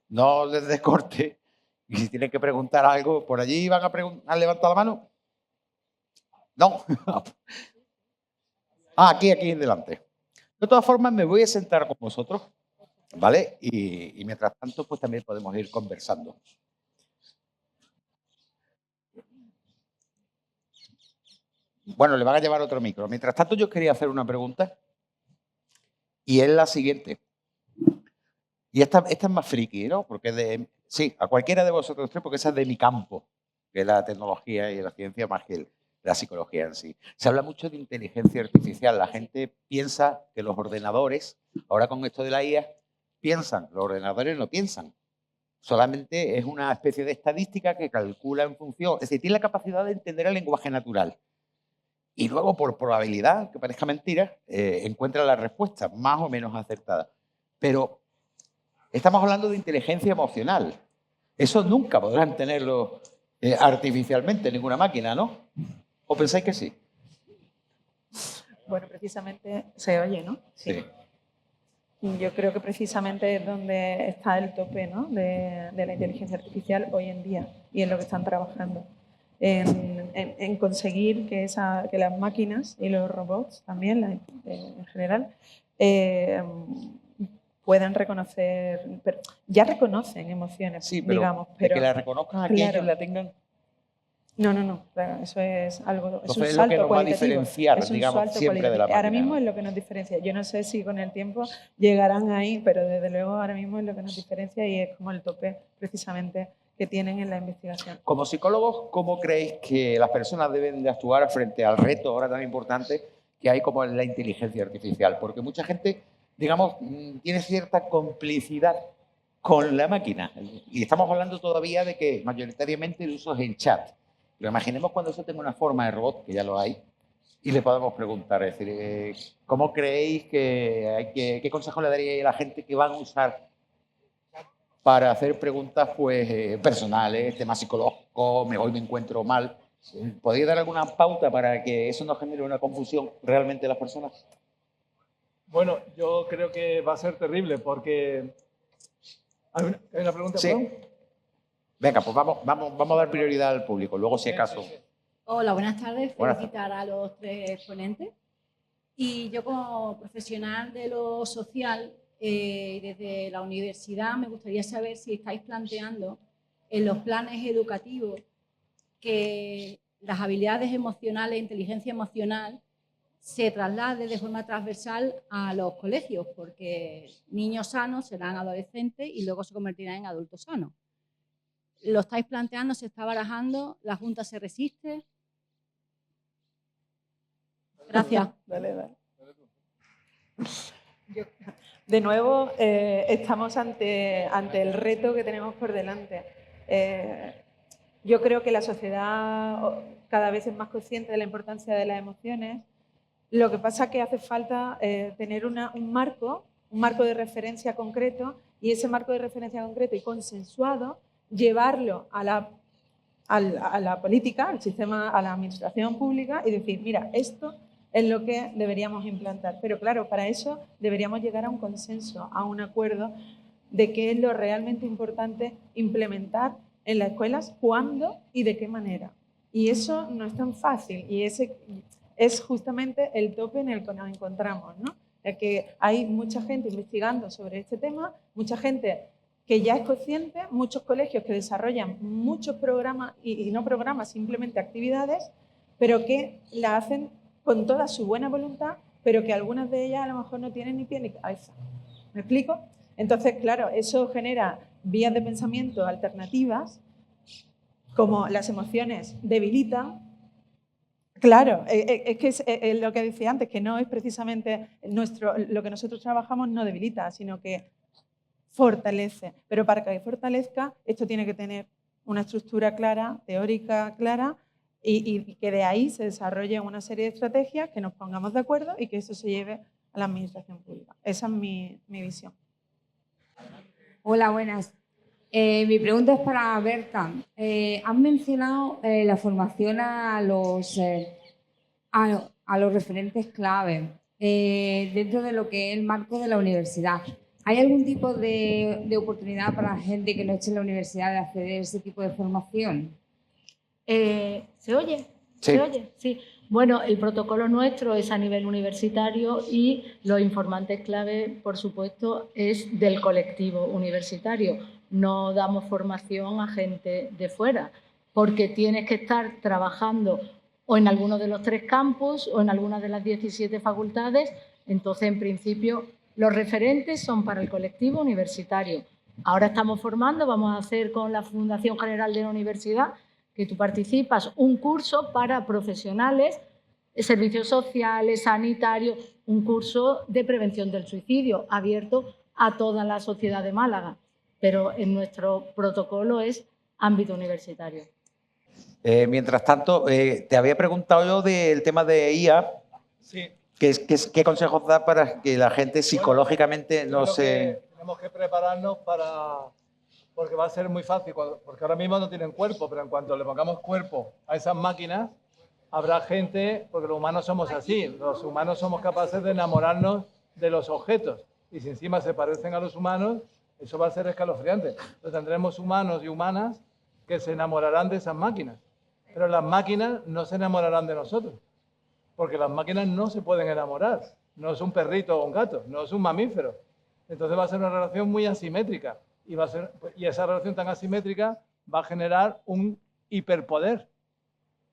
no les descorte. Y si tienen que preguntar algo, ¿por allí van a levantar la mano? No. Aquí en delante. De todas formas, me voy a sentar con vosotros, ¿vale? Y mientras tanto, pues también podemos ir conversando. Bueno, le van a llevar otro micro. Mientras tanto, yo quería hacer una pregunta y es la siguiente. Y esta es más friki, ¿no? Porque sí, a cualquiera de vosotros tres, porque esa es de mi campo, que es la tecnología y la ciencia más que la psicología en sí. Se habla mucho de inteligencia artificial. La gente piensa que los ordenadores, ahora con esto de la IA, piensan. Los ordenadores no piensan. Solamente es una especie de estadística que calcula en función, es decir, tiene la capacidad de entender el lenguaje natural. Y luego, por probabilidad, que parezca mentira, encuentra la respuesta más o menos acertada. Pero estamos hablando de inteligencia emocional. Eso nunca podrán tenerlo artificialmente, ninguna máquina, ¿no? ¿O pensáis que sí? Bueno, precisamente se oye, ¿no? Sí. Y yo creo que precisamente es donde está el tope, ¿no? de la inteligencia artificial hoy en día y en lo que están trabajando. En conseguir que las máquinas y los robots también, en general, puedan reconocer, ya reconocen emociones, Sí, pero digamos. Pero que la reconozcan aquí, claro, ellos la tengan. No, claro, eso es algo, es Entonces un es lo que salto nos va a cualitativo. diferenciar, Es un digamos, salto siempre de la cualitativo. Ahora máquina, mismo ¿no? es lo que nos diferencia. Yo no sé si con el tiempo llegarán ahí, pero desde luego ahora mismo es lo que nos diferencia y es como el tope precisamente que tienen en la investigación. Como psicólogos, ¿cómo creéis que las personas deben de actuar frente al reto ahora tan importante que hay como la inteligencia artificial? Porque mucha gente, digamos, tiene cierta complicidad con la máquina. Y estamos hablando todavía de que mayoritariamente el uso es en chat. Pero imaginemos cuando eso tenga una forma de robot, que ya lo hay, y le podemos preguntar, es decir, ¿cómo creéis qué consejo le daríais a la gente que van a usar para hacer preguntas pues, personales, temas psicológicos, hoy me encuentro mal? ¿Podría dar alguna pauta para que eso no genere una confusión realmente en las personas? Bueno, yo creo que va a ser terrible porque... ¿Hay una pregunta? Sí. ¿Perdón? Venga, pues vamos a dar prioridad al público, luego si acaso. Hola, buenas tardes. Buenas Felicitar a los tres ponentes. Y yo como profesional de lo social, desde la universidad, me gustaría saber si estáis planteando en los planes educativos que las habilidades emocionales, inteligencia emocional, se traslade de forma transversal a los colegios, porque niños sanos serán adolescentes y luego se convertirán en adultos sanos. ¿Lo estáis planteando? ¿Se está barajando? ¿La Junta se resiste? Gracias. Dale. De nuevo, estamos ante el reto que tenemos por delante. Yo creo que la sociedad cada vez es más consciente de la importancia de las emociones. Lo que pasa es que hace falta tener un marco de referencia concreto, y ese marco de referencia concreto y consensuado, llevarlo a la política, al sistema, a la administración pública y decir, mira, esto es lo que deberíamos implantar. Pero claro, para eso deberíamos llegar a un consenso, a un acuerdo de qué es lo realmente importante implementar en las escuelas, cuándo y de qué manera. Y eso no es tan fácil, y ese es justamente el tope en el que nos encontramos, ¿no? Es que hay mucha gente investigando sobre este tema, mucha gente que ya es consciente, muchos colegios que desarrollan muchos programas, y no programas, simplemente actividades, pero que la hacen con toda su buena voluntad, pero que algunas de ellas a lo mejor no tienen ni pie ni cabeza. ¿Me explico? Entonces, claro, eso genera vías de pensamiento alternativas, como las emociones debilitan. Claro, es que es lo que decía antes, que no es precisamente lo que nosotros trabajamos no debilita, sino que fortalece. Pero para que fortalezca, esto tiene que tener una estructura clara, teórica clara, y que de ahí se desarrolle una serie de estrategias, que nos pongamos de acuerdo y que eso se lleve a la administración pública. Esa es mi visión. Hola, buenas. Mi pregunta es para Berta. Han mencionado la formación a los referentes clave dentro de lo que es el marco de la universidad. ¿Hay algún tipo de oportunidad para la gente que no esté en la universidad de acceder a ese tipo de formación? ¿Se oye? Sí. ¿Se oye? Sí. Bueno, el protocolo nuestro es a nivel universitario y los informantes clave, por supuesto, es del colectivo universitario. No damos formación a gente de fuera, porque tienes que estar trabajando o en alguno de los 3 campus o en alguna de las 17 facultades. Entonces, en principio, los referentes son para el colectivo universitario. Ahora estamos formando, vamos a hacer con la Fundación General de la Universidad, que tú participas, un curso para profesionales, servicios sociales, sanitarios, un curso de prevención del suicidio abierto a toda la sociedad de Málaga, pero en nuestro protocolo es ámbito universitario. Mientras tanto, te había preguntado yo del tema de IA. Sí. ¿Qué consejos da para que la gente psicológicamente no se...? Tenemos que prepararnos porque va a ser muy fácil, porque ahora mismo no tienen cuerpo, pero en cuanto le pongamos cuerpo a esas máquinas, habrá gente, porque los humanos somos así, los humanos somos capaces de enamorarnos de los objetos, y si encima se parecen a los humanos, eso va a ser escalofriante. Entonces tendremos humanos y humanas que se enamorarán de esas máquinas, pero las máquinas no se enamorarán de nosotros, porque las máquinas no se pueden enamorar, no es un perrito o un gato, no es un mamífero. Entonces va a ser una relación muy asimétrica, y esa relación tan asimétrica va a generar un hiperpoder.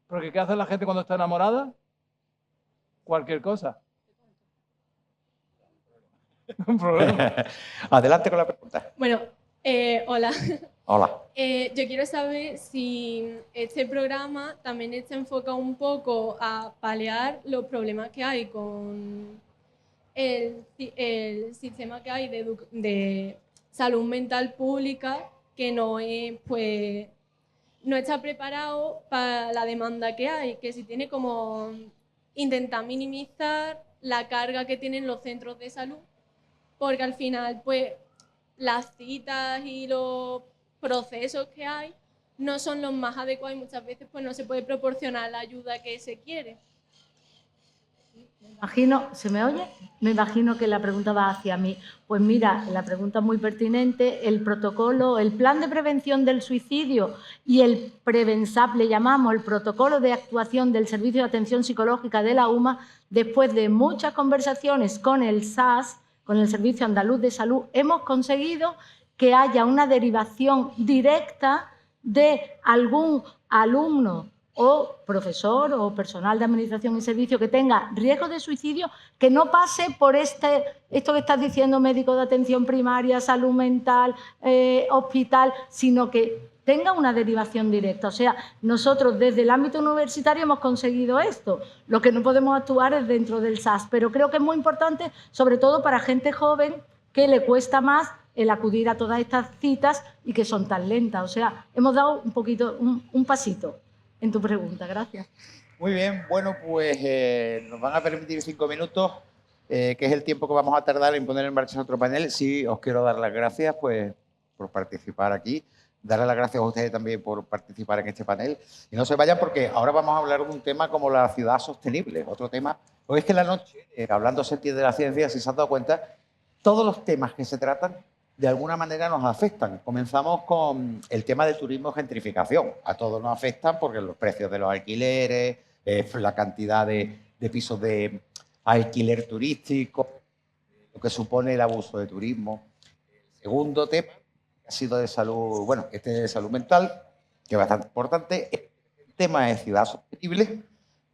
Porque ¿qué hace la gente cuando está enamorada? Cualquier cosa. Un problema. Adelante con la pregunta. Bueno, hola. Hola. Yo quiero saber si este programa también está enfocado un poco a paliar los problemas que hay con el sistema que hay de salud mental pública, que no está preparado para la demanda que hay, que si tiene como intentar minimizar la carga que tienen los centros de salud, porque al final pues las citas y los procesos que hay no son los más adecuados y muchas veces pues no se puede proporcionar la ayuda que se quiere. ¿Se me oye? Me imagino que la pregunta va hacia mí. Pues mira, la pregunta es muy pertinente. El protocolo, el plan de prevención del suicidio y el Prevensap, le llamamos el protocolo de actuación del Servicio de Atención Psicológica de la UMA, después de muchas conversaciones con el SAS, con el Servicio Andaluz de Salud, hemos conseguido que haya una derivación directa de algún alumno o profesor o personal de administración y servicio que tenga riesgo de suicidio, que no pase por esto que estás diciendo, médico de atención primaria, salud mental, hospital, sino que tenga una derivación directa. O sea, nosotros desde el ámbito universitario hemos conseguido esto. Lo que no podemos actuar es dentro del SAS, pero creo que es muy importante, sobre todo para gente joven que le cuesta más el acudir a todas estas citas y que son tan lentas. O sea, hemos dado un poquito, un pasito en tu pregunta. Gracias. Muy bien, bueno, pues nos van a permitir 5 minutos, que es el tiempo que vamos a tardar en poner en marcha otro panel. Sí, os quiero dar las gracias pues, por participar aquí. Darle las gracias a ustedes también por participar en este panel. Y no se vayan porque ahora vamos a hablar de un tema como la ciudad sostenible. Otro tema, porque es que en la noche, hablando se entiende la ciencia, si se han dado cuenta, todos los temas que se tratan de alguna manera nos afectan. Comenzamos con el tema del turismo gentrificación. A todos nos afectan porque los precios de los alquileres, la cantidad de pisos de alquiler turístico, lo que supone el abuso de turismo. El segundo tema ha sido de salud, bueno, este es de salud mental, que es bastante importante. El tema de ciudad sostenible,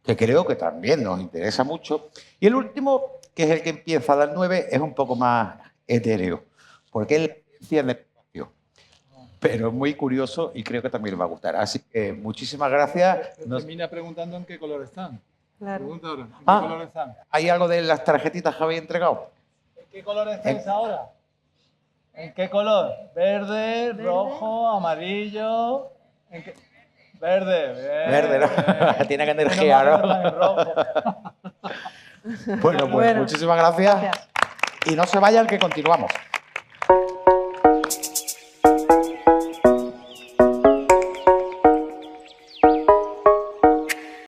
que creo que también nos interesa mucho. Y el último, que es el que empieza a las 9, es un poco más etéreo, porque es la ciencia del espacio. Pero es muy curioso y creo que también les va a gustar. Así que muchísimas gracias. Termina preguntando en qué color están. Claro. Pregunta ahora, ¿en qué Ah. color están? ¿Hay algo de las tarjetitas que habéis entregado? ¿En qué color estáis ahora? ¿En qué color? ¿Verde, rojo, amarillo? ¿En qué? Verde, bien. Verde, ¿no? bien. Tiene que energía, Menos mal ¿no? que no están en rojo. Bueno, pues Bueno, muchísimas gracias. Gracias. Y no se vayan, que continuamos.